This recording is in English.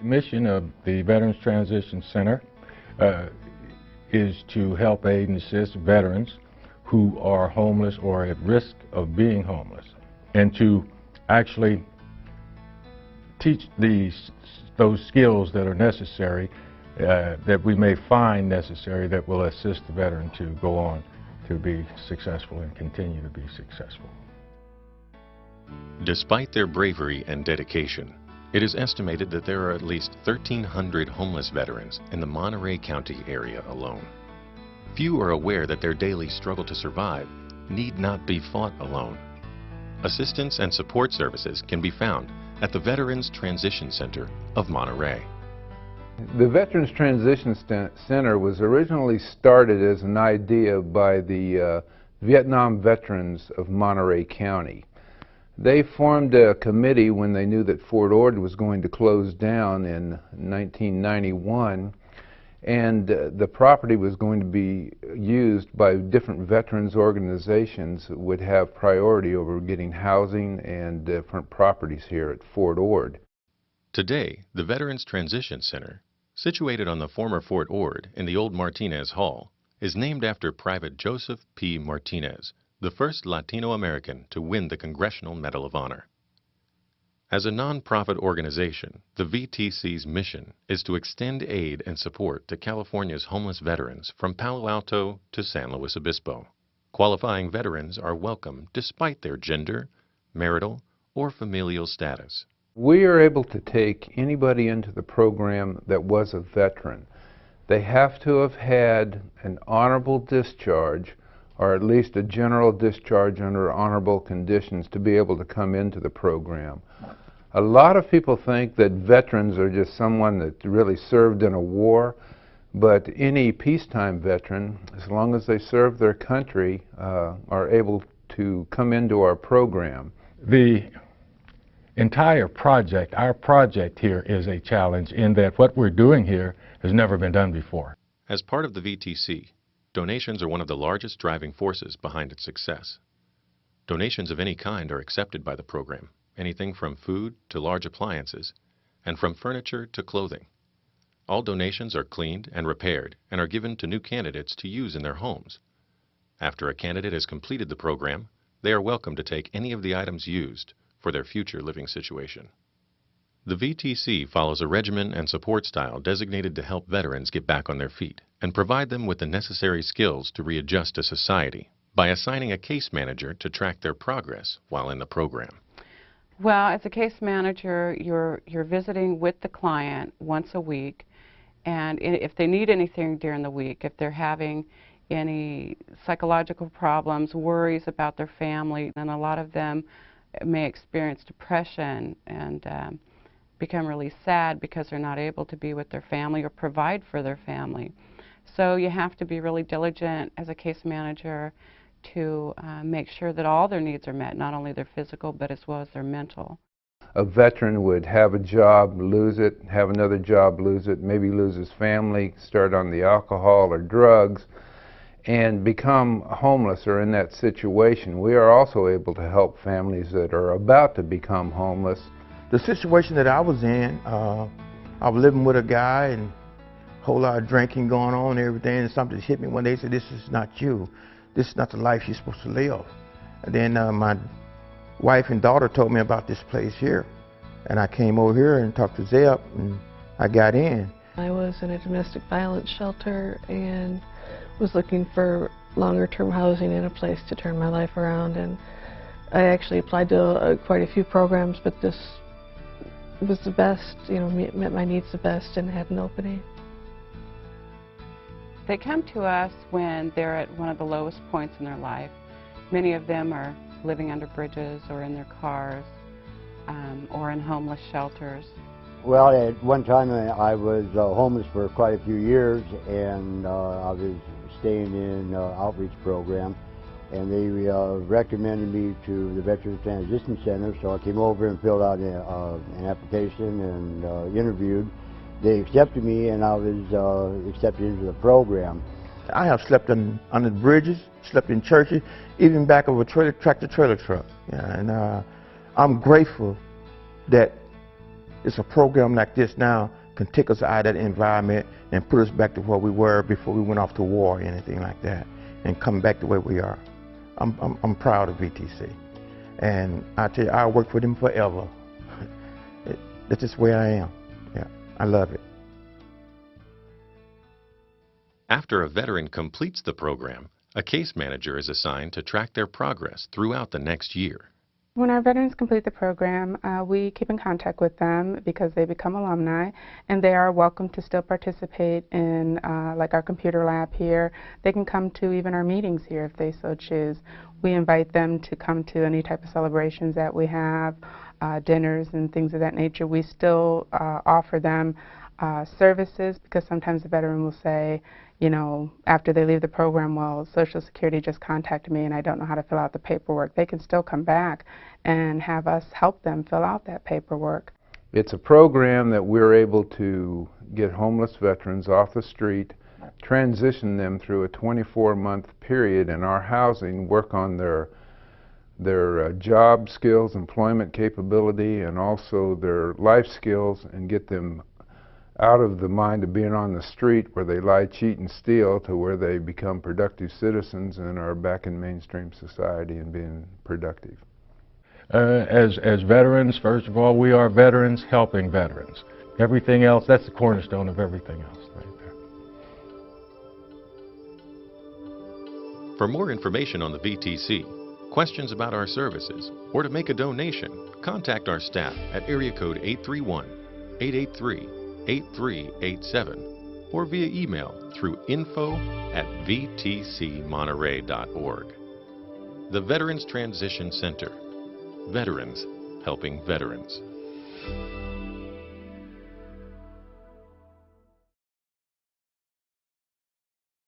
The mission of the Veterans Transition Center is to help aid and assist veterans who are homeless or at risk of being homeless, and to actually teach those skills that are necessary, that we may find necessary, that will assist the veteran to go on to be successful and continue to be successful. Despite their bravery and dedication, it is estimated that there are at least 1,300 homeless veterans in the Monterey County area alone. Few are aware that their daily struggle to survive need not be fought alone. Assistance and support services can be found at the Veterans Transition Center of Monterey. The Veterans Transition Center was originally started as an idea by the Vietnam veterans of Monterey County. They formed a committee when they knew that Fort Ord was going to close down in 1991, and the property was going to be used by different veterans organizations that would have priority over getting housing and different properties here at Fort Ord. Today, the Veterans Transition Center, situated on the former Fort Ord in the old Martinez Hall, is named after Private Joseph P. Martinez, the first Latino American to win the Congressional Medal of Honor. As a non-profit organization, the VTC's mission is to extend aid and support to California's homeless veterans from Palo Alto to San Luis Obispo. Qualifying veterans are welcome despite their gender, marital, or familial status. We are able to take anybody into the program that was a veteran. They have to have had an honorable discharge, or at least a general discharge under honorable conditions, to be able to come into the program. A lot of people think that veterans are just someone that really served in a war, but any peacetime veteran, as long as they serve their country, are able to come into our program. The entire project, our project here, is a challenge in that what we're doing here has never been done before. As part of the VTC, donations are one of the largest driving forces behind its success. Donations of any kind are accepted by the program, anything from food to large appliances, and from furniture to clothing. All donations are cleaned and repaired and are given to new candidates to use in their homes. After a candidate has completed the program, they are welcome to take any of the items used for their future living situation. The VTC follows a regimen and support style designated to help veterans get back on their feet and provide them with the necessary skills to readjust to society by assigning a case manager to track their progress while in the program. Well, as a case manager, you're visiting with the client once a week, and if they need anything during the week, if they're having any psychological problems, worries about their family, and a lot of them may experience depression and become really sad because they're not able to be with their family or provide for their family. So you have to be really diligent as a case manager to make sure that all their needs are met, not only their physical but as well as their mental. A veteran would have a job, lose it, have another job, lose it, maybe lose his family, start on the alcohol or drugs, and become homeless or in that situation. We are also able to help families that are about to become homeless. The situation that I was in, I was living with a guy and a whole lot of drinking going on and everything, and something hit me one day and said, "This is not you. This is not the life you're supposed to live." And then my wife and daughter told me about this place here, and I came over here and talked to Zeb, and I got in. I was in a domestic violence shelter and was looking for longer-term housing and a place to turn my life around, and I actually applied to quite a few programs, but this was the best, you know, met my needs the best and had an opening. They come to us when they're at one of the lowest points in their life. Many of them are living under bridges or in their cars or in homeless shelters. Well, at one time I was homeless for quite a few years, and I was staying in outreach program, and they recommended me to the Veterans Transition Center, so I came over and filled out an application and interviewed. They accepted me, and I was accepted into the program. I have slept under bridges, slept in churches, even back of a tractor-trailer truck. Yeah, and I'm grateful that it's a program like this now can take us out of that environment and put us back to where we were before we went off to war or anything like that, and come back to where we are. I'm proud of VTC, and I tell you, I'll work for them forever. That's just where I am. Yeah, I love it. After a veteran completes the program, a case manager is assigned to track their progress throughout the next year. When our veterans complete the program, we keep in contact with them because they become alumni, and they are welcome to still participate in like our computer lab here. They can come to even our meetings here if they so choose. We invite them to come to any type of celebrations that we have, dinners and things of that nature. We still offer them services because sometimes the veteran will say, you know, after they leave the program, well, Social Security just contacted me and I don't know how to fill out the paperwork. They can still come back and have us help them fill out that paperwork. It's a program that we're able to get homeless veterans off the street, transition them through a 24-month period in our housing, work on their job skills, employment capability, and also their life skills, and get them out of the mind of being on the street where they lie, cheat, and steal to where they become productive citizens and are back in mainstream society and being productive. As veterans, first of all, we are veterans helping veterans. Everything else, that's the cornerstone of everything else right there. For more information on the VTC, questions about our services, or to make a donation, contact our staff at area code 831-883-8387 or via email through info@vtcmonterey.org. The Veterans Transition Center. Veterans helping veterans.